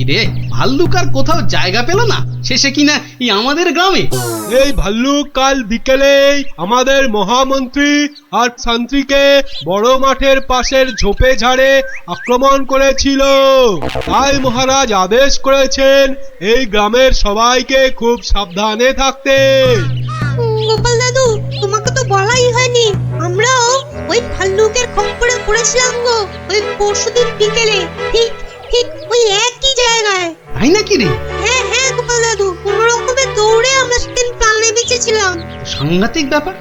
রে ভাল্লুক আর কোথাও জায়গা পেল না, শেষে কিনা এই আমাদের গ্রামে। এই ভাল্লুক কাল বিকেলে আমাদের মহামন্ত্রী আর শান্ত্রীকে বড় মাঠের পাশের ঝোপে ঝাড়ে আক্রমণ করেছিল। তাই মহারাজ আদেশ করেছেন এই গ্রামের সবাইকে খুব সাবধানে থাকতে। গোপাল দাদু, তোমাকে তো বলাই হয়নি, আমরাও ওই ভাল্লুকের খপ্পরে পড়েছিলাম গো, ওই পরশুদিন বিকেলে, ঠিক ঠিক ওই একই জায়গায়। তাই নাকি রে? হ্যাঁ হ্যাঁ গোপাল দাদু, কোনো রকমে দৌড়ে আমরা সেদিন প্রাণে বেঁচেছিলাম। সাংঘাতিক ব্যাপার।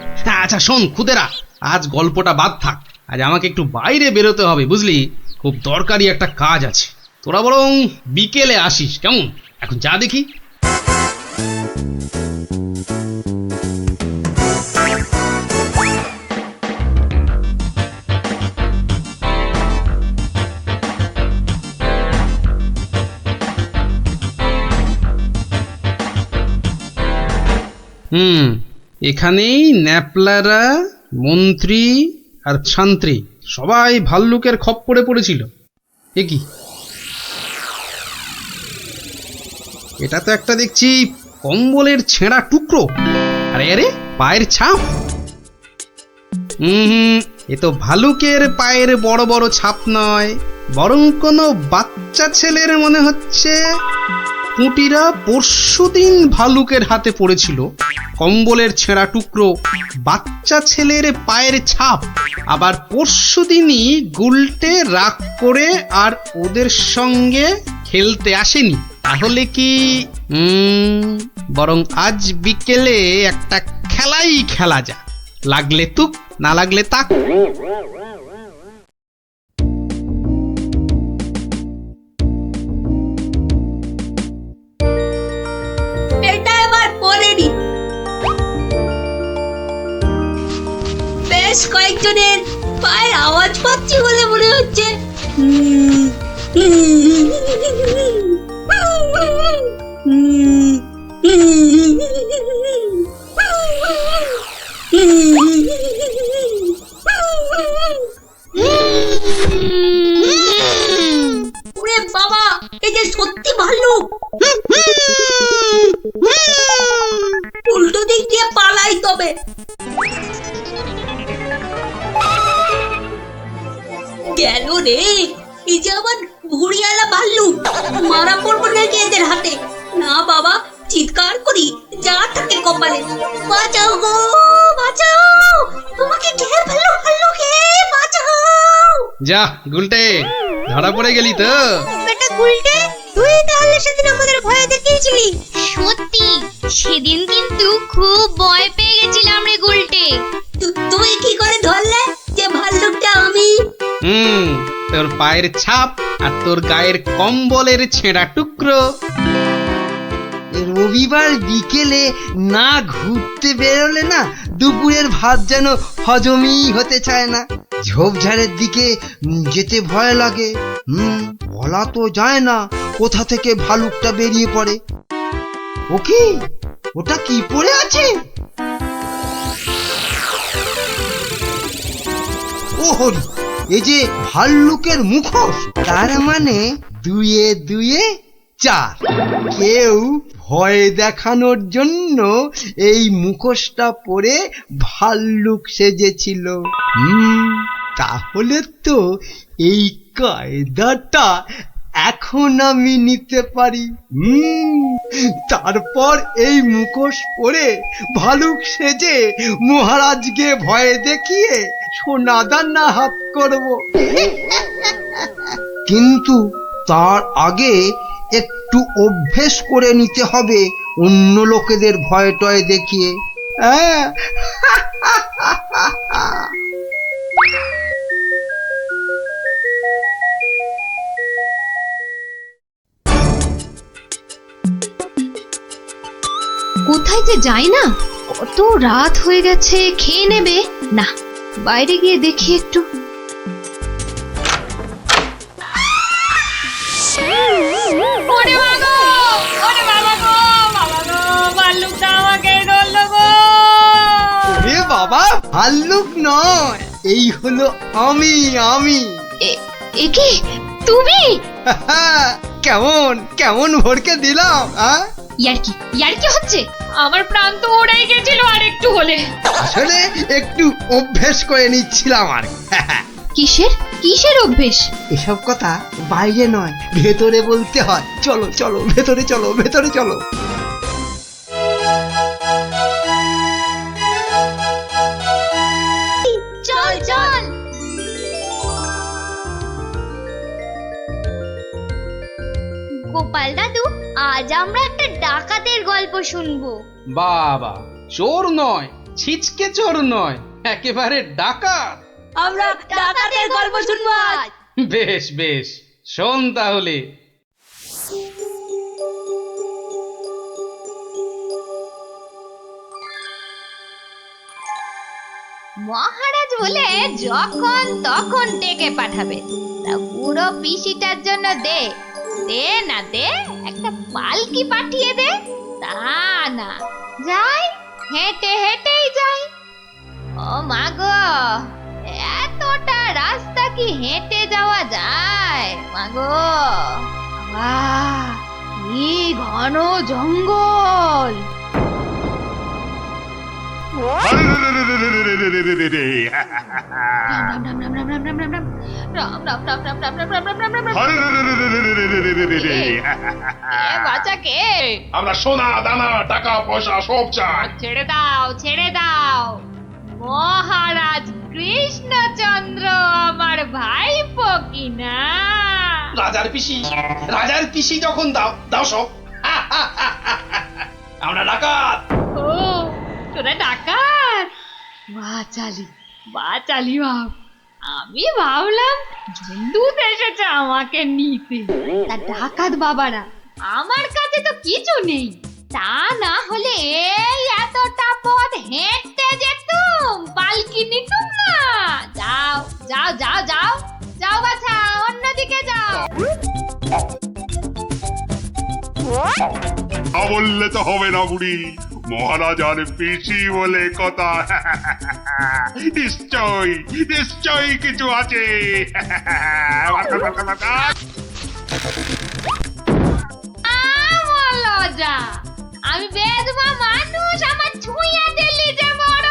আচ্ছা শোন খুদেরা, আজ গল্পটা বাদ থাক, আজ আমাকে একটু বাইরে বেরোতে হবে বুঝলি, খুব দরকারি একটা কাজ আছে। তোরা বরং বিকেলে আসিস কেমন? এখন যা দেখি। এখানেই ন্যাপলারা, মন্ত্রী আর শান্ত্রী সবাই ভাল্লুকের খপ্পরে পড়েছিল। এ কি, এটা তো একটা দেখছি কম্বলের ছেঁড়া টুকরো। আরে আরে, পায়ের ছাপ। এ তো ভালুকের পায়ের বড় বড় ছাপ নয়, বরং কোনো বাচ্চা ছেলের মনে হচ্ছে। পুঁটিরা পরশুদিন ভালুকের হাতে পড়েছিল, কম্বলের ছেঁড়া টুকরো, বাচ্চা ছেলের পায়ের ছাপ। আবার পরশুদিনই গুলটে রাগ করে আর ওদের সঙ্গে খেলতে আসেনি। তাহলে কি বরং আজ বিকেলে একটা খেলাই খেলা যায়, লাগলে তুক না লাগলে তাক। এটা এবার পড়েনি। বেশ কয়েকজনের পায়ের আওয়াজ পাচ্ছি বলে মনে হচ্ছে। ওরে বাবা, এই যে সত্যি ভাল্লুক। উল্টো দিক দিয়ে পালাই তবে। গেল রে, এই যে আবার ঘুড়িয়ালা ভাল্লুক। মারা পড়বো নাকি এদের হাতে? না বাবা, চিৎকার করি যা থাকে কপালে। বাঁচাও গো, বাঁচাও, তোমাকে ঢের ভালো ভাল্লুকে বাঁচাও। যা গুলটে, ধরা পড়ে গেলি তো। বেটা গুলটে, তুই তাহলে সেদিন আমাদের ভয় দেখিয়েছিলি। সত্যি সেদিন কিন্তু খুব ভয় পেয়ে গেছিলাম রে গুলটে। তুই কি করে ধরলে যে ভাল্লুকটা আমি? তোর পায়ের ছাপ আর তোর গায়ের কম্বলের ছেঁড়া টুকরো। রবিবার বিকেলে না ঘুরতে বেরোলে না দুপুরের ভাত যেন হজমই হতে চায় না। ঝোপঝাড়ের দিকে যেতে ভয় লাগে। বলা তো যায় না কোথা থেকে ভালুকটা বেরিয়ে পড়ে। ও কি, ওটা কি পড়ে আছে? ও হরি, এই যে ভাল্লুকের মুখোশ। তার মানে দুয়ে দুয়ে চার। কেউ ভয় দেখানোর জন্য এই মুখোশটা পরে ভাল্লুক সেজেছিল। তাহলে তো এই কায়দাটা এখন আমি নিতে পারি। তারপর এই মুখোশ পরে ভালুক সেজে মহারাজকে ভয় দেখিয়ে সোনাদানা হাত করব। কিন্তু তার আগে একটু অভ্যেস করে নিতে হবে অন্য লোকেদের ভয় টয় দেখিয়ে। কোথায় যে যাই না, কত রাত হয়ে গেছে। খেয়ে নেবে না, বাইরে গিয়ে দেখি একটু। ওরে বাবা, ওরে বাবা গো, বাবা গো, ভাল্লুকটা আমাকে ধরলো গো। এ বাবা, ভাল্লুক নয়, এই হলো আমি। এ কি তুমি? কেমন কেমন ভরকে দিলাম ইয়ার্কি হচ্ছে? আমার প্রাণ তো ওড়াই গেছিল আর একটু হলে। আসলে একটু অভ্যেস করে নিচ্ছিলাম আর কিসের অভ্যেস? এসব কথা বাইরে নয়, ভেতরে বলতে হয়। চলো চলো, ভেতরে চলো, ভেতরে চলো। চল চল। গোপাল দাদু, আজ আমরা একটা ডাকাতের গল্প শুনবো। বাবা, চোর নয়, ছিচকে চোর নয়, একেবারে ডাকাত। আমরা ডাকাতের গল্প শুনবো আজ। বেশ বেশ, শোন তাহলে। মহারাজ বলে যখন তখন ডেকে পাঠাবে, তা বুড়ো পিসিটার জন্য দে দে না দে একটা পালকি পাঠিয়ে দে। তা না, যাই হেঁটে হেঁটেই যাই। ও মা গো, এতটা রাস্তা কি হেঁটে যাওয়া যায়? মা গো, কি ঘন জঙ্গল! আমরা সোনা দানা টাকা পয়সা সব চাই। ছেড়ে দাও ছেড়ে দাও, মহারাজ কৃষ্ণচন্দ্র আমার ভাইপো কিনা। রাজার পিসি যখন দাও দাও সব। আমরা ডাকাত। ও, তোরা ডাকাত? বাচালি বাচালি ভাব। আমি ভাবলাম ঝুন্ডুত এসেছে আমাকে নিতে। তা ডাকাত বাবারা, আমার কাছে তো কিছু নেই। তা না হলে এই এতটা পথ হেঁটে যেতুম, পালকি নিতুম না। যাও যাও যাও যাও যাও বাছা, অন্যদিকে যাও। বললে তো হবে না বুড়ি, মহারাজার পিসি বলে কথা। নিশ্চয়ই কিছু আছে। লজ্জা, আমি বেদমা মানুষ, আমার ছুঁয়ে দিলি যে বড়।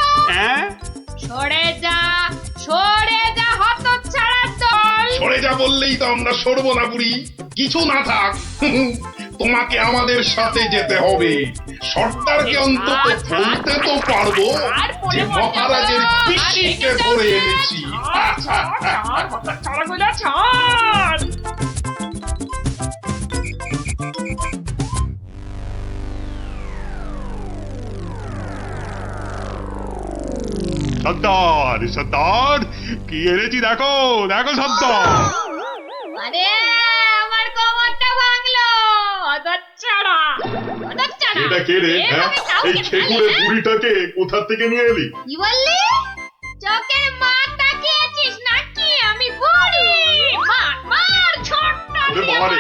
সরে যা হতচ্ছাড়া দল। সরে যা বললেই তো আমরা সরবো না বুড়ি, কিছু না থাক। তোমাকে আমাদের সাথে যেতে হবে। সর্দারকে অন্তত বলতে তো পারবো যে মহারাজের পিসিকে ধরে এনেছি। সর্দার কি এনেছি দেখো দেখো সর্দার। আরে আমার কোমরটা ভাঙলো, হতচ্ছাড়া। এটা কে রে? এই খেকুড়ে বুড়িটাকে কোথা থেকে নিয়ে এলি? কি বললি? চোখের মার তাকিয়েছিস নাকি? আমি বুড়ি? মার ছোট্ট। ওরে বাবা রে,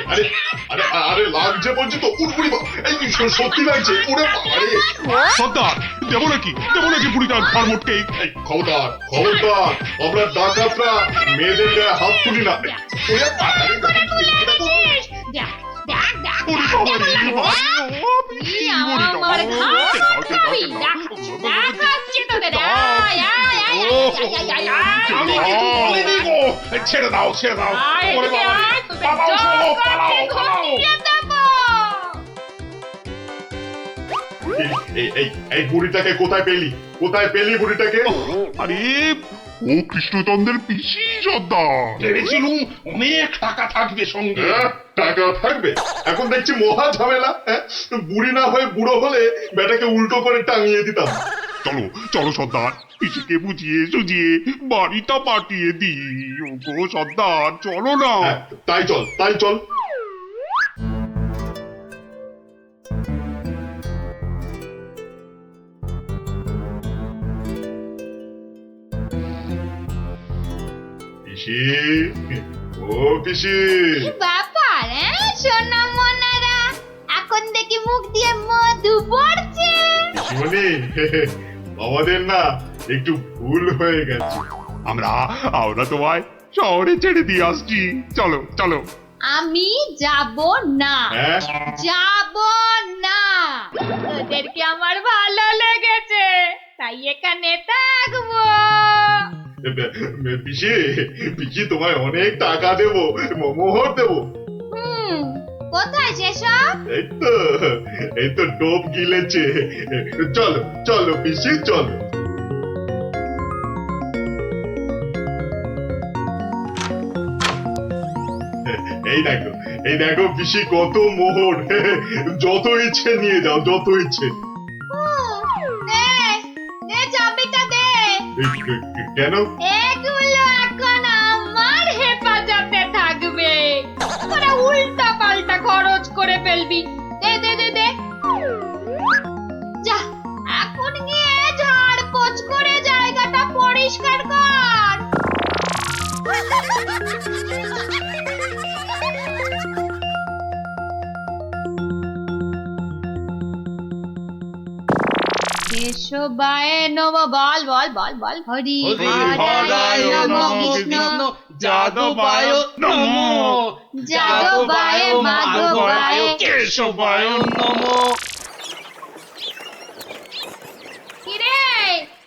আরে লাগছে বলছি তো। উড়বুড়ি এই সত্যি লাগছে। ওরে বাবা রে। সর্দার, দেবো নাকি বুড়িটার ঘর মোটকে? খবরদার আমরা ডাকাতরা মেয়েদের গায়ে হাত তুলি না। ওরে বাবা রে, ছেড়ে দাও। ওরে বাবা রে, পালাও। এই বুড়িটাকে কোথায় পেলি বুড়িটাকে? আরে ও কৃষ্ণচন্দ্রের পিসি সর্দার। ভেবেছিলুম অনেক টাকা থাকবে সঙ্গে। টাকা থাকবে? এখন দেখছি মহা ঝামেলা। বুড়ি না হয়ে বুড়ো হলে বেটাকে উল্টো করে টাঙিয়ে দিতাম। চলো সর্দার, পিসিকে বুঝিয়ে সুঝিয়ে বাড়িটা পাঠিয়ে দিই। ওগো সর্দার, চলো না। তাই চল। পিসি ব্যাপার, সোনা মনারা, এখন দেখি মুখ দিয়ে মধু পড়ছে। পিসিমণি, আমাদের না একটু ভুল হয়ে গেছে। আমরা তোমায় শহরে ছেড়ে দিয়ে আসছি। চলো। আমি যাব না, হ্যাঁ যাব না। তোদেরকে আমার ভালো লেগেছে, তাই এখানে থাকবো। পিসি পিসি তোমায় অনেক টাকা দেবো, মোহর দেবো। কোথায় সেসব? এই তো ডোব গিলেছে। চলো চলো পিসি চলো। এই দেখো পিসি কত মোহর। যত ইচ্ছে নিয়ে যাও, যত ইচ্ছে। দে, দে চাবিটা দে। কেন? এগুলো এখন আমার হেফাজতে থাকবে, তোরা উল্টা পাল্টা খরচ করে ফেলবি। দে দে দে দে। যা, এখন গিয়ে ঝাড় পোছ করে জায়গাটা পরিষ্কার কর। কেশবায় নম, বল বল বল বল। হরি হরায় নম, কৃষ্ণ যাদবায় নমো, যাদবায় মাধবায় কেশবায় নমো। কিরে,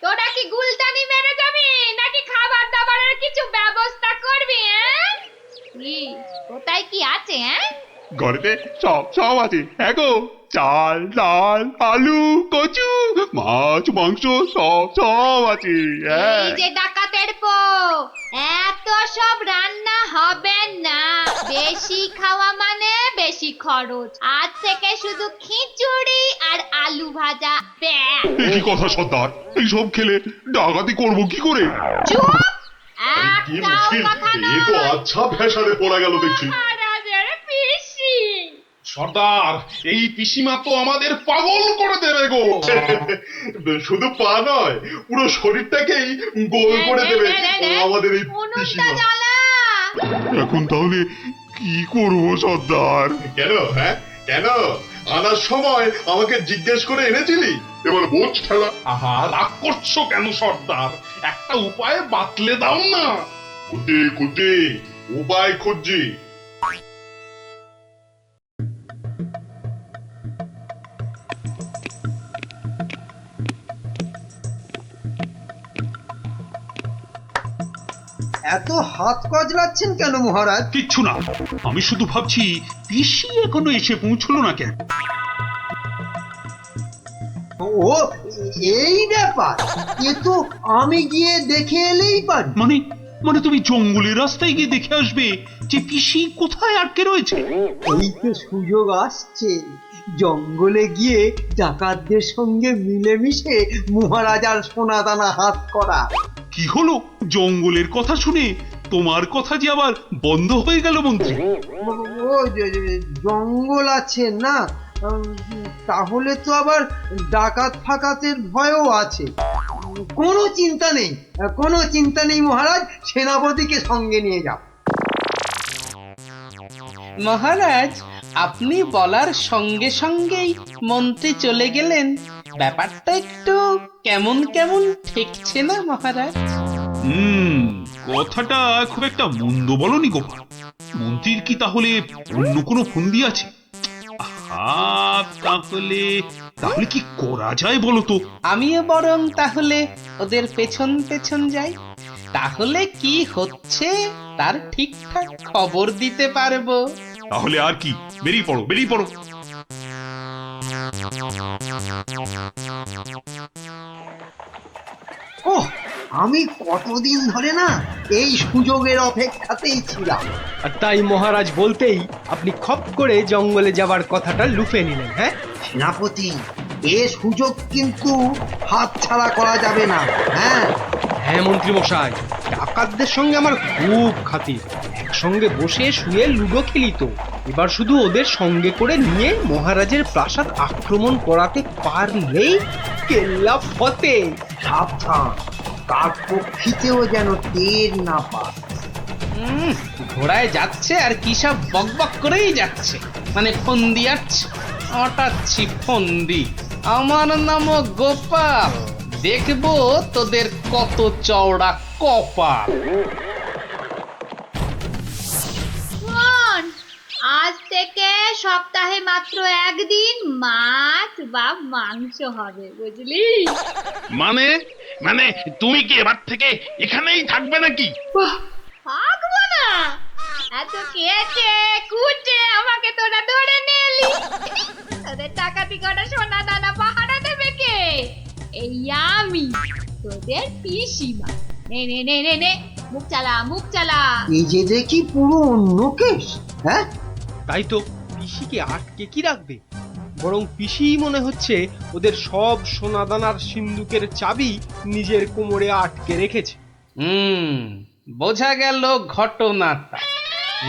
তোরা কি গুলতানি মেরে যাবি নাকি খাবার দাবারের কিছু ব্যবস্থা করবি? কি কোথায় কি আছে? ঘরেতে সব আছে। হ্যাঁ গো, চাল ডাল আলু কচু মাছ মাংস সব আছে। এই যে ডাকাতের পো, এত সব রান্না হবে না। বেশি খাওয়া মানে বেশি খরচ। আজ থেকে শুধু খিচুড়ি আর আলু ভাজা ব্যাস। কি কথা সর্দার, এইসব খেলে ডাকাতি করবো কি করে? চুপ, একটাও কথা এ তো নয়। আচ্ছা ভেসারে পড়া গেল দেখছি। মহারাজের পিসি। সর্দার, এই পিসিমা তো আমাদের পাগল করে দেবে গো। শুধু পা নয়, পুরো শরীরটাকেই গোল করে দেবে আমাদের এই উনুনটা পিসিমা। জ্বালা। এখন তাহলে কি করবো সর্দার? কেন? হ্যাঁ কেন? আনার সময় আমাকে জিজ্ঞেস করে এনেছিলি, এবার বোঝ ঠেলা। আহা, রাগ করছো কেন সর্দার? একটা উপায় বাতলে দাও না। কুটি উপায় খুঁজছি। এত হাত কজলাচ্ছেন কেন মহারাজ? কিচ্ছু না, আমি শুধু ভাবছি পিসি এখনো এসে পৌঁছলো না কেন। ও এই ব্যাপার, এ তো আমি গিয়ে দেখে এলেই পারি। মানে তুমি জঙ্গলের রাস্তায় গিয়ে দেখে আসবে যে পিসি কোথায় আটকে রয়েছে? এই তো সুযোগ আসছে, জঙ্গলে গিয়ে ডাকাতদের সঙ্গে মিলেমিশে মহারাজার সোনাদানা হাত করা। কি হলো, জঙ্গলের কথা শুনে তোমার কথা যে আবার বন্ধ হয়ে গেল মন্ত্রী? ও জঙ্গল আছে না, তাহলে তো আবার ডাকাত ফাকাতের ভয়ও আছে। কোনো চিন্তা নেই, কোনো চিন্তা নেই মহারাজ, সেনাপতিকে সঙ্গে নিয়ে যাও। মহারাজ, আপনি বলার সঙ্গে সঙ্গেই মন্ত্রী চলে গেলেন। ব্যাপারটা একটু কেমন কেমন ঠেকছে না মহারাজ? কথাটা খুব একটা মন্দ বলনি গোপাল। মন্ত্রীর কি তাহলে অন্য কোনো ফন্দি আছে? তাহলে কি করা যায় বলো তো? আমিও বরং তাহলে ওদের পেছন পেছন যাই, তাহলে কি হচ্ছে তার ঠিকঠাক খবর দিতে পারবো। তাহলে আর কি, বেরিয়ে পড়ো বেরিয়ে পড়ো। ওহ, আমি কতদিন ধরে না এই সুযোগের অপেক্ষাতেই ছিলাম। আর তাই মহারাজ বলতেই আপনি খপ করে জঙ্গলে যাবার কথাটা লুফে নিলেন। হ্যাঁ সেনাপতি, এ সুযোগ কিন্তু হাতছাড়া করা যাবে না। হ্যাঁ হ্যাঁ মন্ত্রী মশাই, ডাকাতদের সঙ্গে আমার খুব খাতির। একসঙ্গে বসে শুয়ে লুডো খেলি তো। এবার শুধু ওদের সঙ্গে করে নিয়ে মহারাজের প্রাসাদ আক্রমণ করাতে পারলেই কেল্লা ফতে। সাবধান, কাক পক্ষীতেও যেন টের না পায়। ঘোড়ায় যাচ্ছে আর কি সব বকবক করেই যাচ্ছে, মানে ফন্দি আটছে, আটাচ্ছি ফন্দি। আমার নাম গোপাল, দেখবো তোদের কত চওড়া কপাল। আজ থেকে সপ্তাহে মাত্র একদিন মাছ বা মাংস হবে, বুঝলি? মানে মানে তুমি কি এবার থেকে এখানেই থাকবে নাকি? থাকবো না? এত কেটে কুটে আমাকে তোরা ধরে নিয়ে এলি। তোদের টাকাতি কটা সোনা দানা পাহারা দেবে কে? এই আমি, তোদের পিসিমা। নে নে নে নে নে, মুখ চালা মুখ চালা। এই যে দেখি পুরো অন্য কেস। হ্যাঁ, তাই তো, পিসিকে আটকে কি রাখবে? বরং পিসি মনে হচ্ছে ওদের সব সোনাদানার সিন্ধুকের চাবি নিজের কোমরে আটকে রেখেছে। বোঝা গেল ঘটনাটা।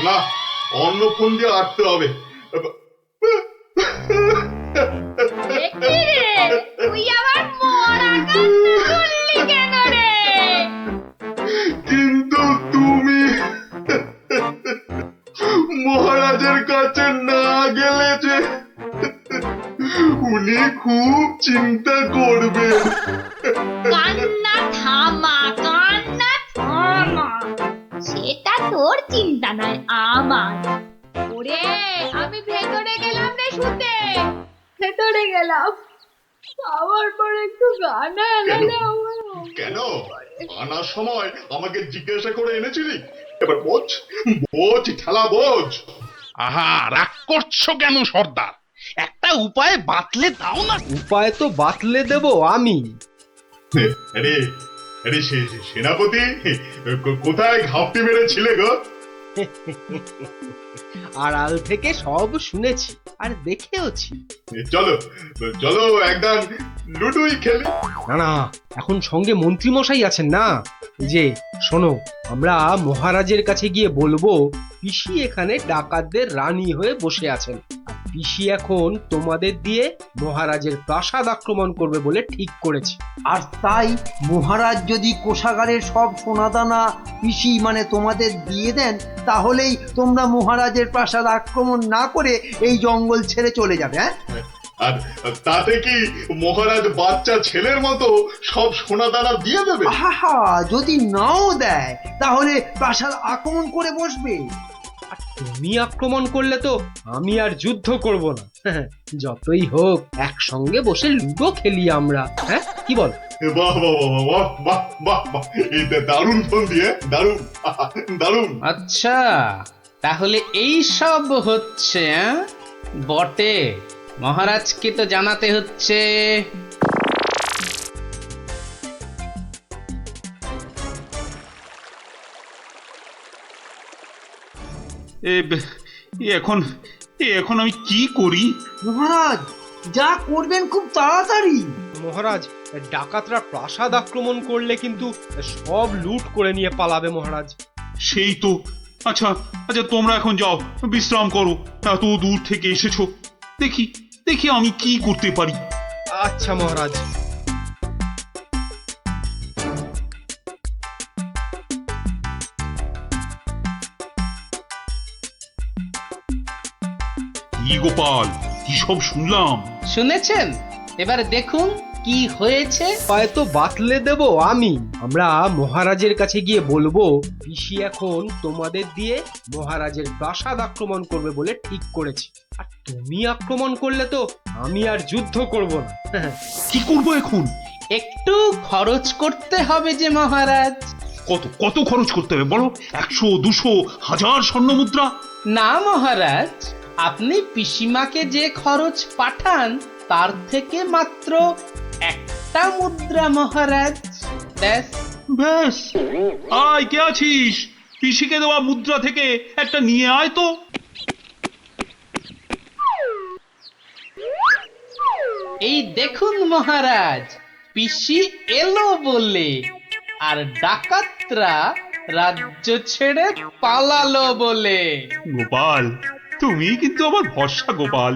না, অন্য ফোন দিয়ে আটতে হবে। দেখি রে, তুই আবার মরা কান্না করলি কেন রে? কিন্তু তুমি মহারাজের কাছে না গেলে যে উনি খুব চিন্তা করবেন। কান্না থামা, কান্না থামা। সেটা তোর চিন্তা নয়, আমার। ওরে, আমি ভেতরে গেলাম রে শুতে, ভেতরে গেলাম। আবার পরে একটু গানা এলাম। কেন আনার সময় আমাকে জিজ্ঞাসা করে এনেছিলি? এবার বোঝ, বোঝ ঠেলা বোঝ। আহা, রাগ করছো কেন সর্দার? একটা উপায় বাতলে দাও না। উপায় তো বাতলে দেব আমি। আরে আরে সেনাপতি, কোথায় ঘাপটি মেরেছিলে গো? আড়াল থেকে সব শুনেছি আর দেখেওছি। চলো চলো একদম লুডুই খেলি। না না, এখন সঙ্গে মন্ত্রী মশাই আছেন না। এই যে শোনো, আমরা মহারাজের কাছে গিয়ে বলবো পিসি এখানে ডাকাতদের রানী হয়ে বসে আছেন, আর পিসি এখন তোমাদের দিয়ে মহারাজের প্রাসাদ আক্রমণ করবে বলে ঠিক করেছে। আর তাই মহারাজ যদি কোষাগারের সব সোনাদানা পিসি মানে তোমাদের দিয়ে দেন, তাহলেই তোমরা মহারাজের প্রাসাদ আক্রমণ না করে এই জঙ্গল ছেড়ে চলে যাবে। হ্যাঁ, আর তাতে কি মহারাজ বাচ্চা ছেলের মতো সব সোনা দানা দিয়ে দেবে? আহা, যদি নাও দেয় তাহলে প্রাসাদ আক্রমণ করে বসবে। আর তুমি আক্রমণ করলে তো আমি আর যুদ্ধ করব না। যতই হোক একসঙ্গে বসে লুডো খেলি আমরা। হ্যাঁ, কি বল? বাহ বাহ বাহ বাহ বাহ বাহ বাহ, এই দারুণ ফোন দিয়ে, দারুণ দারুণ। আচ্ছা, তাহলে এই সব হচ্ছে বটে। মহারাজকে তো জানাতে হচ্ছে। এখন আমি কি করি? মহারাজ, যা করবেন খুব তাড়াতাড়ি। মহারাজ, ডাকাতরা প্রাসাদ আক্রমণ করলে কিন্তু সব লুট করে নিয়ে পালাবে মহারাজ। সেই তো। আচ্ছা আচ্ছা, তোমরা এখন যাও, বিশ্রাম করো। এত দূর থেকে এসেছো, দেখি দেখি আমি কি করতে পারি। আচ্ছা মহারাজ। কি গোপাল, কি সব শুনলাম? শুনেছেন? এবার দেখুন কি হয়েছে। উপায় তো বাতলে দেব আমি। আমরা মহারাজের কাছে গিয়ে বলবো পিসি এখন তোমাদের দিয়ে মহারাজের প্রাসাদ আক্রমণ করবে বলে ঠিক করেছে, আর তুমি আক্রমণ করলে তো আমি আর যুদ্ধ করব না। কি করবো এখন? একটু খরচ করতে হবে যে মহারাজ। কত কত খরচ করতে হবে বলো? 100, 200, 1000 স্বর্ণ মুদ্রা? না মহারাজ, আপনি পিসিমাকে যে খরচ পাঠান তার থেকে মাত্র একটা মুদ্রা মহারাজ। ব্যাস। ব্যাস? আয়, কে আছিস? পিসিকে দেওয়া মুদ্রা থেকে একটা নিয়ে আয় তো। এই দেখুন মহারাজ, পিসি এলো বলে, আর ডাকাতরা রাজ্য ছেড়ে পালালো বলে। গোপাল, তুমি কিন্তু আমার ভরসা গোপাল।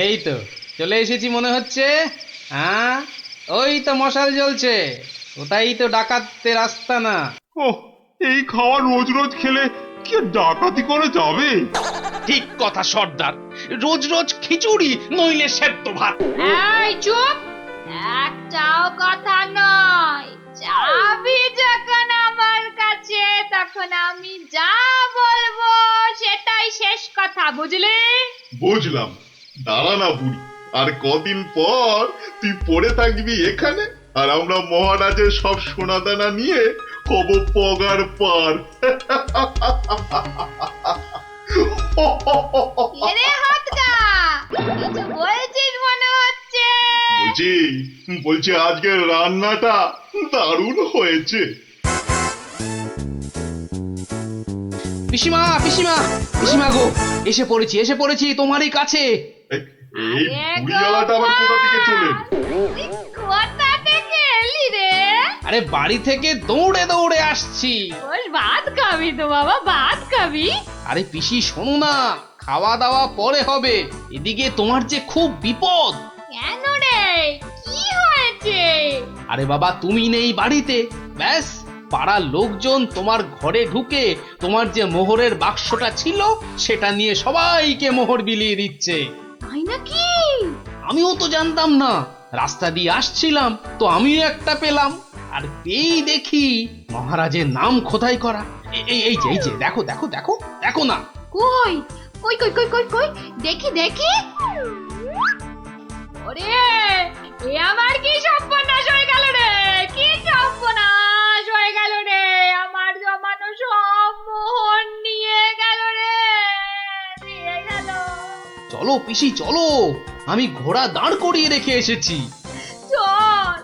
এই তো চলে এসেছি মনে হচ্ছে। হ্যাঁ, ওই তো মশাল জ্বলছে, ওটাই তো ডাকাতদের আস্তানা। ওহ, এই খাওয়া রোজ রোজ খেলে কি আর ডাকাতি করা যাবে? ঠিক কথা সর্দার, রোজ রোজ খিচুড়ি নইলে সেদ্ধ ভাত। এই চুপ, একটাও কথা নয়। চাবি যখন আমার কাছে, তখন আমি যা বলবো সেটাই শেষ কথা, বুঝলি? বুঝলাম। দাঁড়া না বুড়ি, আর কদিন পর তুই পড়ে থাকবি এখানে, আর আমরা মহারাজের সব সোনাদানা নিয়ে হব পগার পার। এরে হাতটা, কিছু বলছিস মনে হচ্ছে। বলছি আজকের রান্নাটা দারুণ হয়েছে। পিসিমা পিসিমা পিসিমা গো, এসে পড়েছি তোমারই কাছে। এই বুড়িওয়ালাটা আবার কোথা থেকে চলে? কোথা থেকে এলি রে? আরে বাড়ি থেকে দৌড়ে দৌড়ে আসছি। বল, ভাত খাবি তো বাবা, ভাত খাবি? আরে পিসি শোনো না, খাওয়া দাওয়া পরে হবে, এদিকে তোমার যে খুব বিপদ। কেন রে, কি হয়েছে? আরে বাবা তুমি নেই বাড়িতে, ব্যাস পাড়ার লোকজন তোমার ঘরে ঢুকে তোমার যে মোহরের বাক্সটা ছিল সেটা নিয়ে সবাইকে মোহর বিলিয়ে দিচ্ছে। তাই নাকি? আমিও তো জানতাম না, রাস্তা দিয়ে আসছিলাম তো আমিও একটা পেলাম, আর পেয়েই দেখি মহারাজের নাম খোদাই করা। এই যে দেখো দেখো দেখো দেখো না। কই কই কই কই কই কই, দেখি দেখি। ওরে, এ আমার কি সর্বনাশ হয়ে গেল রে, কি সর্বনাশ হয়ে গেল রে, আমার জমানো সব মোহর নিয়ে গেল রে, নিয়ে গেল। চলো পিসি চলো, আমি ঘোড়া দাঁড় করিয়ে রেখে এসেছি। চল।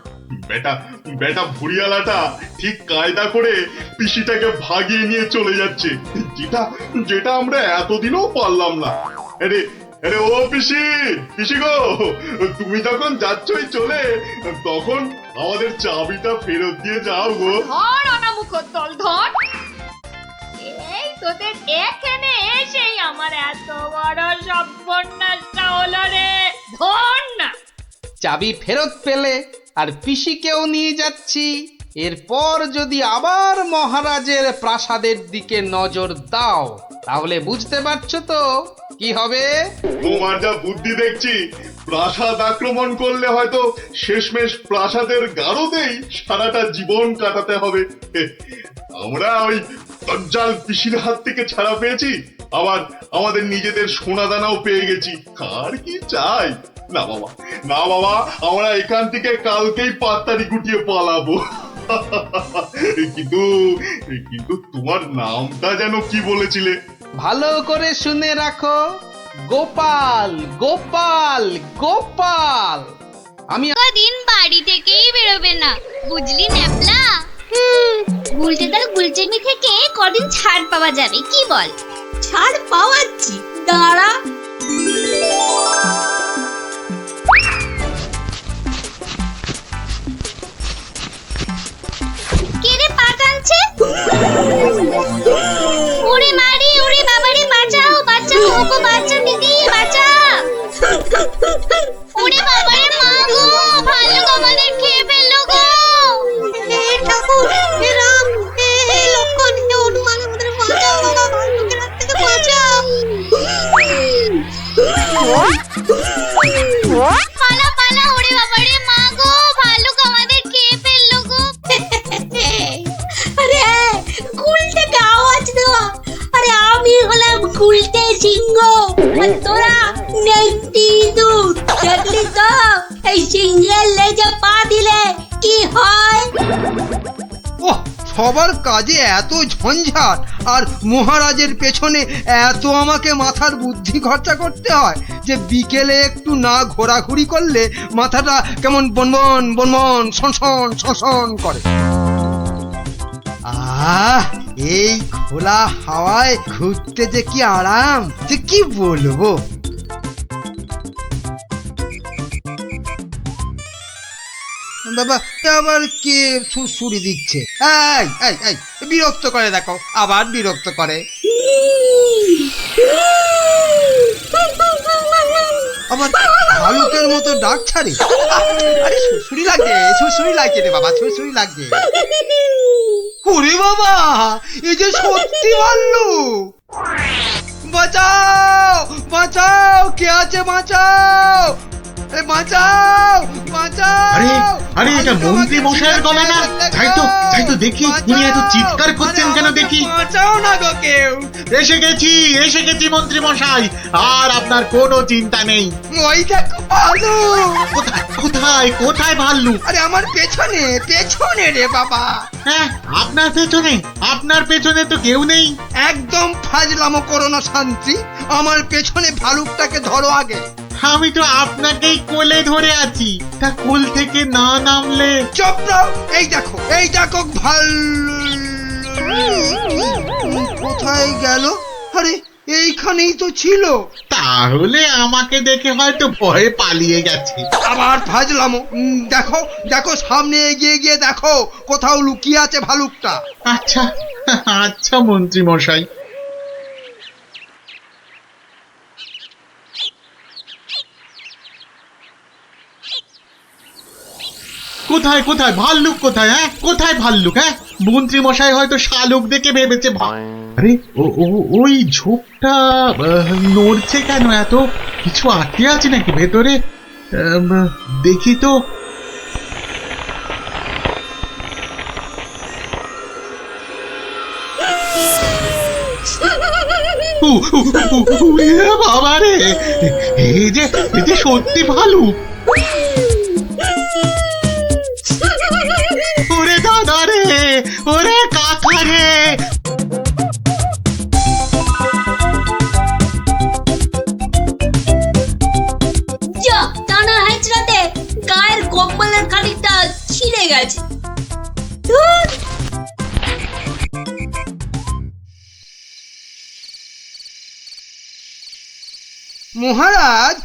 বেটা বেটা বুড়িওয়ালাটা ঠিক কায়দা করে পিসিটাকে ভাগিয়ে নিয়ে চলে যাচ্ছে, যেটা যেটা আমরা এতদিনও পারলাম না। আরে আরে ও পিসি, পিসি গো, তুমি যখন যাচ্ছই চলে, তখন আমাদের চাবিটা ফেরত দিয়ে যাও গো। ধর অনামুখ দল, ধর। এই তোদের এখানে এসেই আমার এত বড় সর্বনাশটা হলো রে, ধর না। চাবি ফেরত পেলে আর পিসিকেও নিয়ে যাচ্ছি। এরপর যদি আবার মহারাজের প্রাসাদের দিকে নজর দাও তাহলে বুঝতে পারছো তো কি হবে। তোমার যা বুদ্ধি দেখছি, প্রাসাদ আক্রমণ করলে হয়তো শেষমেশ প্রাসাদের গারদেই সারাটা জীবন কাটাতে হবে। আমরা ওই দজ্জাল পিসির হাত থেকে ছাড়া পেয়েছি, আবার আমাদের নিজেদের সোনাদানাও পেয়ে গেছি, আর কি চাই? না বাবা, না বাবা, আমরা এখান থেকে কালকেই পাত্তারি গুটিয়ে পালাবো। কিন্তু কিন্তু তোমার নামটা যেন কি বলেছিলে? ভালো করে শুনে রাখো, গোপাল গোপাল গোপাল। আমি কদিন বাড়ি থেকেই বেরোবে না, বুঝলি ন্যাপলা? গুলটে তার গুলচেমি থেকে কদিন ছাড় পাওয়া যাবে, কি বল? ছাড় পাওয়াচ্ছি, দাঁড়া। কে রে পা টানছে? ওরে মারি, ওরে বাবারে, বাঁচাও বাঁচাও, ওগো বাঁচা দিদি, বাঁচা। ওরে বাবারে, মা গো, ভালো আমাদের খেয়ে ফেললো গো। হে ঠাকুর, হে রাম, হে লক্ষণ, হে হনুমান, আমাদের বাঁচাও বাবা, ভাল্লুকের হাত থেকে বাঁচাও। পালা পালা, ওরে বাবারে, মা গো, ভাল্লুক আমাদের খেয়ে ফেললো গো। আরে গুলটেকে আওয়াজ দেওয়া, আরে আমি হলাম গুলটে সিংহ, আর তোরা নেংটি দুধ। দেখলি তো এই সিংহের লেজে পা দিলে কি হয়? ওহ, সবার কাজে এত ঝঞ্ঝাট, আর মহারাজের পেছনে এত আমাকে মাথার বুদ্ধি খরচা করতে হয় যে বিকেলে একটু না ঘোরাঘুরি করলে মাথাটা কেমন বনবন বনবন শনশন শনশন করে। আহ, এই খোলা হাওয়ায় ঘুরতে যে কি আরাম, যে কি বলবো। বাবা, আবার কে সুড়সুড়ি দিচ্ছে? এই এই এই, বিরক্ত করে, দেখো আবার বিরক্ত করে। আবার ভালুকের মতো ডাক ছাড়ে। আরে সুড়সুড়ি লাগছে, সুড়সুড়ি লাগছে রে বাবা, সুড়সুড়ি লাগছে। ওরে বাবা, এই যে সত্যি ভাল্লুক! বাঁচাও বাঁচাও, কে আছে বাঁচাও, বাঁচাও বাঁচাও। আরে আরে, এটা মন্ত্রী মশাইয়ের গলা না? যাই তো দেখি উনি এত চিৎকার করছেন কেন দেখি। বাঁচাও না গো কেউ। এসে গেছি মন্ত্রী মশাই, আর আপনার কোনো চিন্তা নেই। ওই দেখো ভালু। কোথায় ভাল্লুক? আরে আমার পেছনে রে বাবা। হ্যাঁ, আপনার পেছনে তো কেউ নেই। একদম ফাজলামো করো না শান্তি, আমার পেছনে ভালুকটাকে ধরো আগে। আমি তো আপনাকেই কোলে ধরে আছি, তা কোল থেকে না নামলে। চুপ দাও, এই দেখো ভাল্লুক কোথায় গেল? আরে এইখানেই তো ছিল। তাহলে আমাকে দেখে হয়তো ভয়ে পালিয়ে গেছে। আবার ফাজলামো। দেখো সামনে এগিয়ে গিয়ে দেখো কোথাও লুকিয়ে আছে ভালুকটা। আচ্ছা মন্ত্রী মশাই। কোথায় ভাল্লুক? কোথায় ভাল্লুক? মন্ত্রী মশাই হয়তো শালুক দেখে ভেবেছে। আরে ওই ঝোপটা নড়ছে কেন? এত কিছু আটকে আছে নাকি ভেতরে? দেখি তো। বাবা রে, এই যে সত্যি ভালুক। ওরে দাদা রে, ওরে কাকা রে। যা টানা হেঁচড়াতে গায়ের কম্বলের খানিকটা ছিঁড়ে গেছে। ধুর। মহারাজ,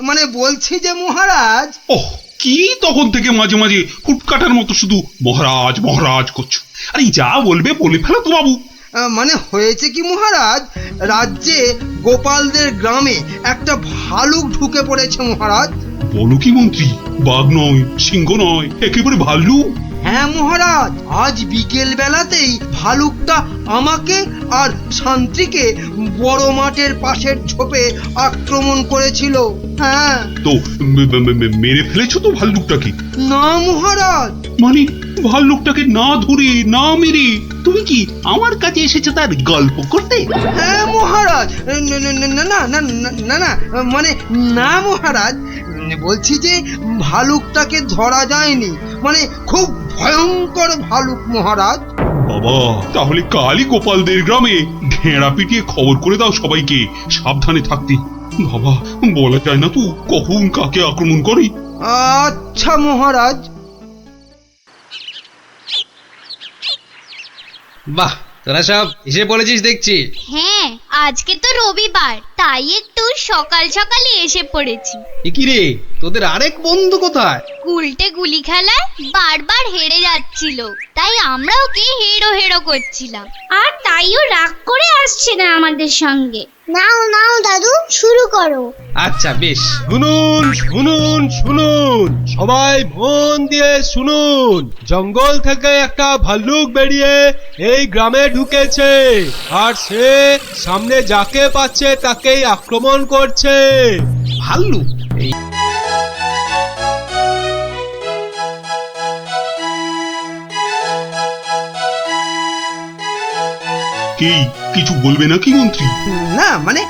মানে বলছি যে মহারাজ। ওহ, কি তখন থেকে মাঝে মাঝে কুটকাটার মতো শুধু মহারাজ মহারাজ করছো? আরে যা বলবে বলে ফেলো তো বাবু। মানে হয়েছে কি মহারাজ, রাজ্যে গোপালদের গ্রামে একটা ভালুক ঢুকে পড়েছে মহারাজ। বলো কি মন্ত্রী? বাঘ নয়, সিংহ নয়, একেবারে ভাল্লুক? হ্যাঁ মহারাজ, আজ বিকেল বেলাতেই ভালুকটা আমাকে আর শান্তিকে বড় মাঠের পাশের ঝোপে আক্রমণ করেছিল। হ্যাঁ। তো মেরে ফেলেছো তো ভাল্লুকটাকে? না মহারাজ। মানে ভাল্লুকটাকে না ধরে না মেরে তুমি কি আমার কাছে এসেছো তার গল্প করতে? হ্যাঁ মহারাজ। না মানে না মহারাজ, বলছি যে ভালুকটাকে ধরা যায়নি, মানে খুব ভয়ঙ্কর ভালুক মহারাজ। বাবা, তাহলে কালই গোপালদের গ্রামে ঘেঁড়া পিটিয়ে খবর করে দাও সবাইকে সাবধানে থাকতে। বাবা, বলা যায় না তো কখন কাকে আক্রমণ করে। আচ্ছা মহারাজ। বাহ, তোরা সব এসে পড়েছিস দেখছি। হ্যাঁ, আজকে তো রবিবার, তাই একটু সকাল সকালই এসে পড়েছি। কি রে, তোদের আরেক বন্ধু কোথায়? উল্টে গুলি খেলায় বারবার হেরে যাচ্ছিল, তাই আমরা ওকে হেরো করছিলাম, আর তাইও রাগ করে আসছে না আমাদের সঙ্গে। নাও দাদু, শুরু করো। আচ্ছা বেশ। শুনুন, সবাই মন দিয়ে শুনুন। জঙ্গল থেকে একটা ভাল্লুক বেরিয়ে এই গ্রামে ঢুকেছে, আর সে সামনে যাকে পাচ্ছে তাকেই আক্রমণ করছে। ভাল্লুক? কি কিছু বলবে নাকি মন্ত্রী? না মানে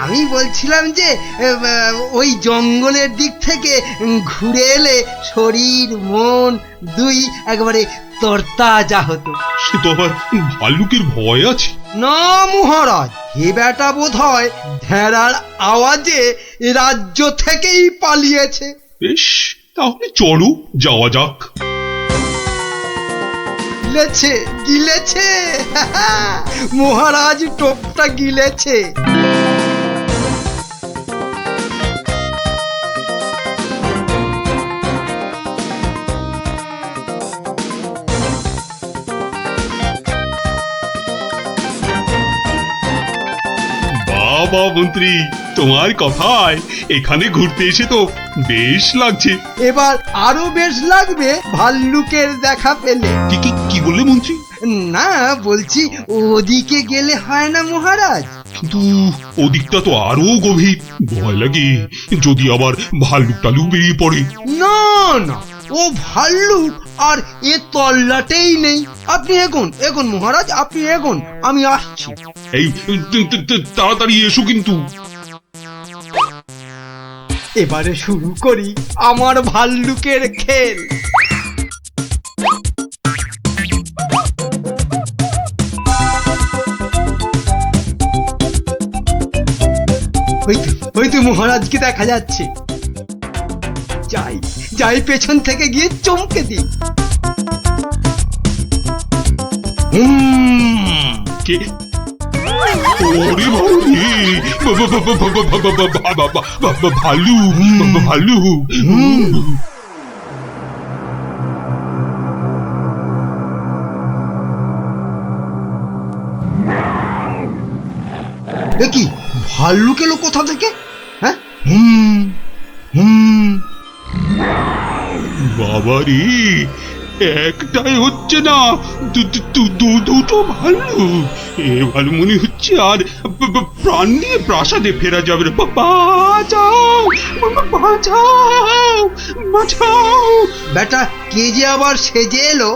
আমি বলছিলাম যে ওই জঙ্গলের দিক থেকে ঘুরে এলে শরীর মন দুই একেবারে তরতাজা হতো। সে তো আবার ভাল্লুকের ভয় আছে। না মহারাজ, এ বেটা বোধ হয় ভেড়ার আওয়াজে রাজ্য থেকেই পালিয়েছে। বেশ, তাহলে চলো যাওয়া যাক। গিলেছে মহারাজ, টোপটা গিলেছে। বাবা মন্ত্রী, তোমার কথায় এখানে ঘুরতে এসে তো বেশ লাগছে। এবার আরো বেশ লাগবে ভাল্লুকের দেখা পেলে। কি বললে মন্ত্রী? না বলছি ওদিকে গেলে হয় না মহারাজ? কিন্তু ওদিকটা তো আরো গভীর, ভয় লাগে যদি আবার ভাল্লুক টালুক বেরিয়ে পড়ে। না ও ভাল্লুক আর এ তল্লাটেই নেই। আপনি এগোন এগোন মহারাজ, আপনি এগোন, আমি আসছি। এই তাড়াতাড়ি এসো কিন্তু। এবারে শুরু করি আমার ভাল্লুকের খেল। ওই তো মহারাজকে দেখা যাচ্ছে। যাই যাই পেছন থেকে গিয়ে চমকে দিই। কে? ওরে বাবারে! Value value. এ কি ভাল্লুক এলো কোথা থেকে? হ্যাঁ, হুম হুম। বাবারে, একটাই হচ্ছে না, দুটো ভালু। এবার মনে হচ্ছে আর প্রাণ নিয়ে প্রাসাদে ফেরা যাবে না। বাঁচাও বাঁচাও বাঁচাও! বেটা কে যে আবার সেজে এলো,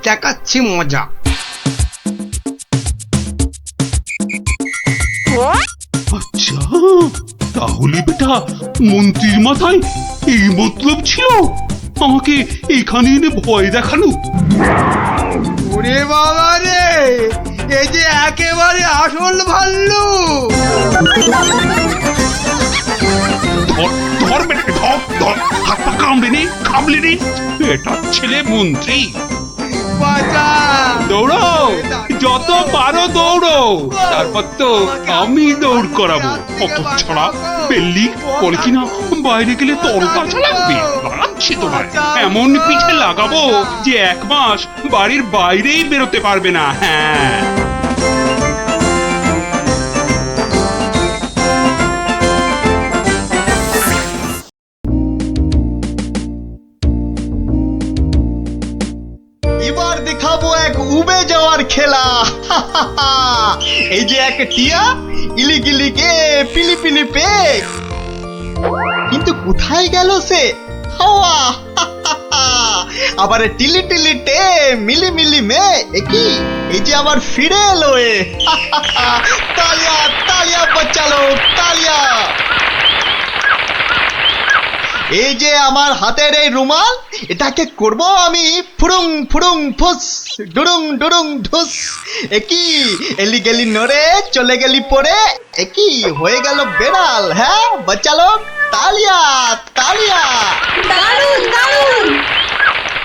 দেখাচ্ছি মজা। আচ্ছা, তাহলে বেটা মন্ত্রীর মাথায় এই মতলব ছিল আমাকে এখানে এনে ভয় দেখানো। ওরে বাবা রে, এই যে একেবারে আসল ভাল্লুক। ধর বেটাকে, ধর, হাত পা কামড়ে নে, খামলে নে। এটা ছেলে মন্ত্রী। বাঁচা! দৌড়াও, যত পারো দৌড়ো, তারপর তো আমি দৌড় করাবো। কত ছাড়া বেল্লি বলে কিনা বাইরে গেলে তরতাজা লাগবে। বাড়াচ্ছি তোমার, এমন পিঠে লাগাবো যে 1 মাস বাড়ির বাইরেই বেরোতে পারবে না। হ্যাঁ, এবার দেখাবো এক উবে যাওয়ার খেলা। এই যে এক টিয়া, ইলিগিলি কে পিলি পিলি পে। কিন্তু কোথায় গেল সে? হাওয়া! আবার টিলি টিলি টে, মিলি মিলি মে। একই, এই যে আবার ফিরে এলো এ। তালিয়া তালিয়া বাচ্চালো, তালিয়া! এই যে আমার হাতের এই রুমাল, এটাকে করব আমি ফুরুং ফুরুং ফুস, ডুরুং ডুরুং ঢুস। একই, এলি গেলি নড়ে, চলে গেলি পড়ে। একই হয়ে গেল বেড়াল। হ্যাঁ বাচ্চালো, তালিয়া তালিয়া! দারুণ দারুণ!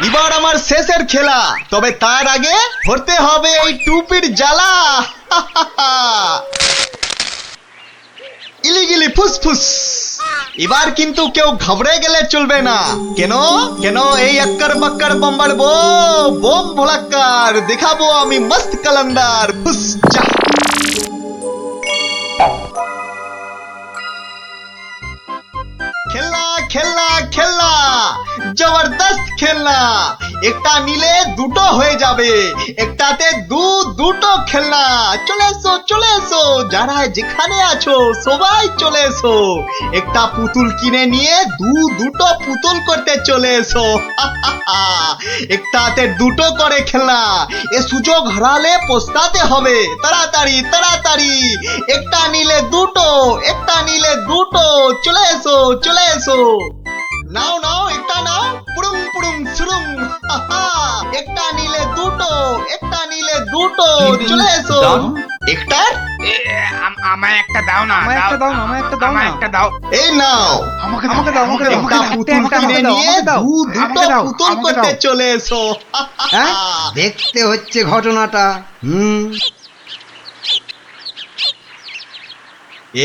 এবার আমার শেষের খেলা, তবে তার আগে ধরতে হবে এই টুপির জ্বালা। ইলিগিলি ফুসফুস। এবার কিন্তু কেউ ঘাবড়ে গেলে চলবে না। কেন কেন এই আক্কার বাক্কার বম্বার বোম ভোলাক্কার দেখাবো আমি মস্ত কালান্দার। ফুস যা! খেলনা খেলনা খেলনা, জবরদস্ত খেলনা। একটা নিলে দুটো হয়ে যাবে, একটাতে দুটো খেলনা। চলে এসো চলে এসো, যারা যেখানে আছো সবাই চলে এসো। একটা পুতুল কিনে নিয়ে দুটো পুতুল করতে চলে এসো। একটাতে দুটো করে খেলনা, এ সুযোগ হারালে পস্তাতে হবে। তাড়াতাড়ি তাড়াতাড়ি, একটা নিলে দুটো, একটা নিলে দুটো। চলে এসো চলে এসো, নাও নাও একটা নাও, পুরুং পুরুং সুরুং। একটা নিলে দুটো, একটা নিলে দুটো। চলে এসো। একটা আমায় একটা দাও না, আমায় একটা দাও না, আমায় একটা দাও না, একটা দাও। এই নাও, আমাকে দাও, আমাকে দাও, একটা পুতুল কিনে নিয়ে দুটো পুতুল করতে চলে এসো। হ্যাঁ, দেখতে হচ্ছে ঘটনাটা।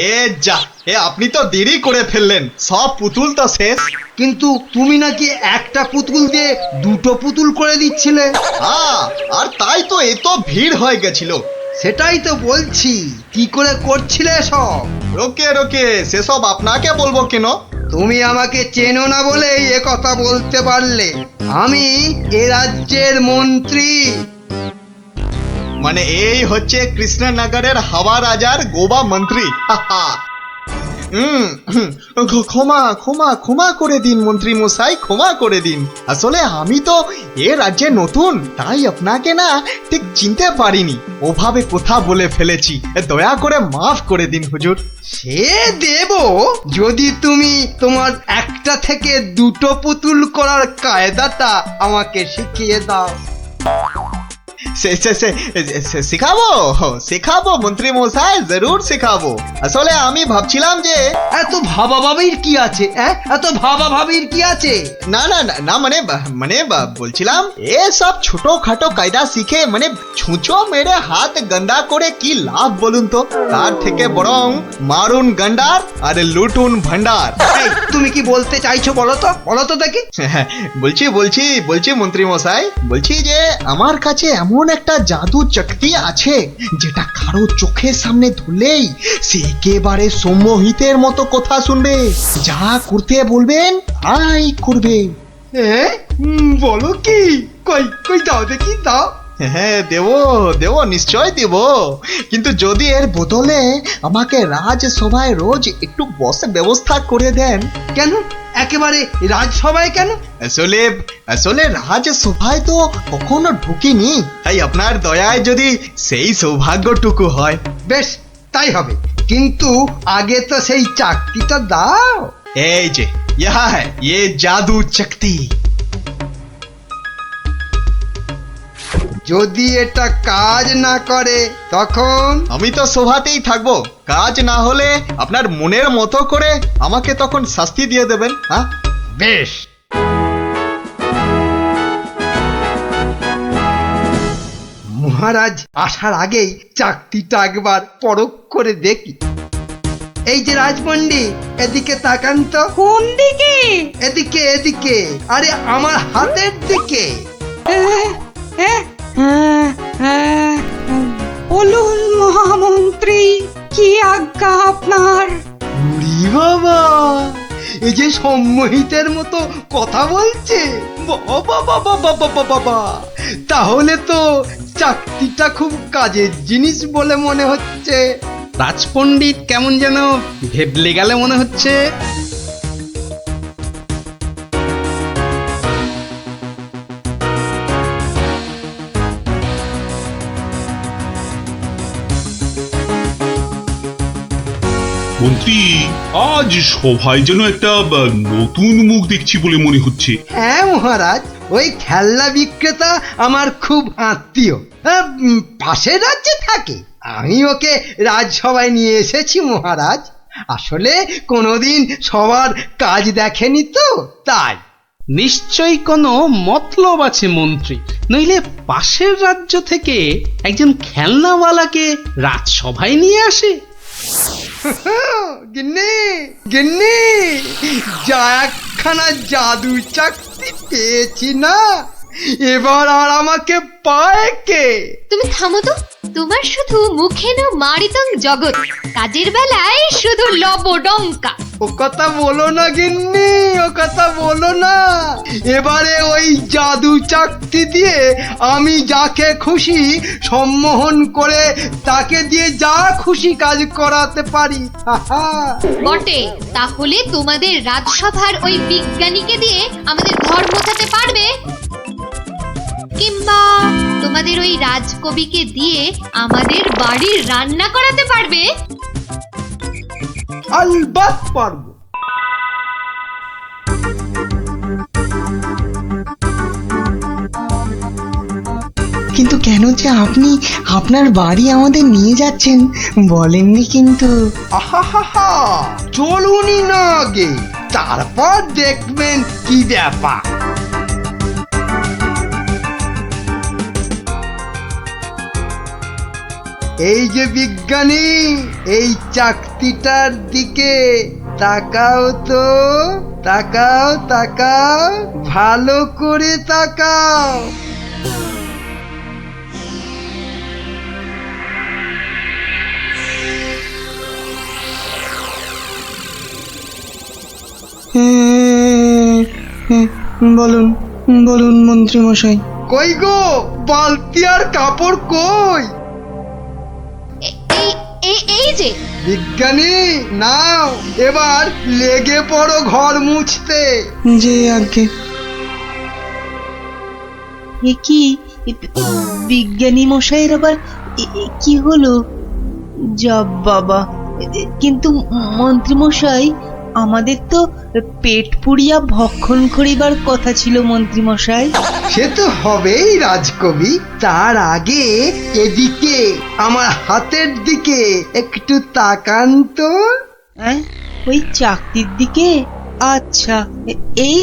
এ যা, এ আপনি তো দেরি করে ফেললেন, সব পুতুল তো শেষ। কিন্তু তুমি নাকি একটা পুতুল দিয়ে দুটো পুতুল করে দিচ্ছিলে। হ্যাঁ, আর তাই তো এত ভিড় হয়ে গেছিল। সেটাই তো বলছি, কি করে করছিলে সব? রোকে রোকে, সেসব আপনাকে বলবো কেন? তুমি আমাকে চেনো না বলেই এ কথা বলতে পারলে। আমি এ রাজ্যের মন্ত্রী। মানে এই হচ্ছে কৃষ্ণনগরের হাওয়া রাজার গোবা মন্ত্রী। ক্ষমা ক্ষমা ক্ষমা করে দিন মন্ত্রী মশাই, ক্ষমা করে দিন। আসলে আমি তো এ রাজ্যে নতুন, তাই আপনাকে না ঠিক চিনতে পারিনি, ওভাবে কথা বলে ফেলেছি, দয়া করে মাফ করে দিন হুজুর। সে দেব, যদি তুমি তোমার একটা থেকে দুটো পুতুল করার কায়দাটা আমাকে শিখিয়ে দাও। শেখাবো শেখাবো মন্ত্রী মশাই, জরুর শেখাবো। আসলে আমি ভাবছিলাম যে এত ভাবা ভাবির কি আছে? এত ভাবা ভাবির কি আছে? না না না না, মানে বলছিলাম এসব ছোটখাটো কায়দা শিখে মানে ছুঁচো মেরে হাত গন্ডা করে কি লাভ বলুন তো? তার থেকে বরং মারুন গন্ডার আর লুটুন ভান্ডার। এই, তুমি কি বলতে চাইছো বলো তো দেখি। বলছি মন্ত্রী মশাই, বলছি যে আমার কাছে এমন একটা জাদু শক্তি আছে যেটা কারো চোখের সামনে ধরলেই সে একেবারে সম্মোহিতের মতো কথা শুনবে, যা করতে বলবেন তাই করবে। বলো কি? কই দাও দেখি, দাও। হ্যাঁ দেব নিশ্চয় দেব, কিন্তু যদি এর বদলে আমাকে রাজসভায় রোজ একটু বসে ব্যবস্থা করে দেন। কেন একেবারে রাজসভায় কেন? আসলে রাজসভায় তো কখনো ঢুকিনি, তাই আপনার দয়ায় যদি সেই সৌভাগ্যটুকু হয়। বেশ, তাই হবে, কিন্তু আগে তো সেই চাকরিটা দাও। এই যে ইয়ে জাদু শক্তি। যদি এটা কাজ না করে তখন? আমি তো সভাতেই থাকবো, কাজ না হলে আপনার মনের মতো করে আমাকে তখন শাস্তি দিয়ে দেবেন। হ্যাঁ বেশ। মহারাজ আসার আগেই চাকতিটা একবার পরখ করে দেখি। এই যে রাজপণ্ডিত, এদিকে তাকান তো। কোন দিকে? এদিকে, আরে আমার হাতের দিকে। বলুন মহামন্ত্রী, কি আজ্ঞা আপনার? উরি বাবা, এই যে সম্মোহিতের মতো কথা বলছে, বাবা, তাহলে তো চাকতিটা খুব কাজের জিনিস বলে মনে হচ্ছে। রাজপণ্ডিত কেমন যেন ভেবলে গেলে মনে হচ্ছে। মন্ত্রী, আজ সভায় যেন একটা নতুন মুখ দেখছি বলে মনে হচ্ছে। হ্যাঁ মহারাজ, ওই খেলনা বিক্রেতা আমার খুব আত্মীয়, পাশের রাজ্যে থাকে। আমি ওকে রাজসভায় নিয়ে এসেছি মহারাজ। আসলে কোনোদিন সবার কাজ দেখেনি তো, তাই। নিশ্চয়ই কোনো মতলব আছে মন্ত্রী, নইলে পাশের রাজ্য থেকে একজন খেলনাওয়ালাকে রাজসভায় নিয়ে আসে। গিন্নি, যা একখানা জাদু চাকতি পেয়েছি না, এবার আর আমাকে পায় কে? তুমি থামো তো, তোমার শুধু মুখে না মারিতং জগৎ, কাজের বেলায় শুধু লবডঙ্কা। ও কথা বলো না গিন্নি, ও কথা বলো না। এবারে ওই জাদু চাকতি দিয়ে আমি যাকে খুশি সম্মোহন করে তাকে দিয়ে যা খুশি কাজ করাতে পারি। বটে, তাহলে তোমাদের রাজসভার ওই বিজ্ঞানীকে দিয়ে আমাদের ঘর মোছাতে পারবে? কিংবা তোমাদের ওই রাজকবিকে দিয়ে আমাদের বাড়ির রান্না করাতে পারবে? আলবাত পারবো। কিন্তু কেন যে আপনি আপনার বাড়ি আমাদের নিয়ে যাচ্ছেন বলেননি কিন্তু। আহা, চলুনই না আগে, তারপর দেখবেন কি ব্যাপার। এই যে বিজ্ঞানী, এই চাকতিটার দিকে তাকাও তো, তাকাও, ভালো করে তাকাও। বলুন মন্ত্রী মশাই। কই গো, বালতি আর কাপড় কই? এই যে বিজ্ঞানী নাও এবার লেগে পড়ো ঘর মুছতে। যে আগে এ কি বিজ্ঞানী মশাইয়ের আবার কি হলো? যাব বাবা, কিন্তু মন্ত্রী মশাই আমাদের তো পেট পুড়িয়া ভক্ষণ করিবার কথা ছিল মন্ত্রী মশাই। সে তো হবেই রাজকবি, তার আগে এদিকে আমার হাতের দিকে একটু তাকান তো। ওই চাকতির দিকে? আচ্ছা, এই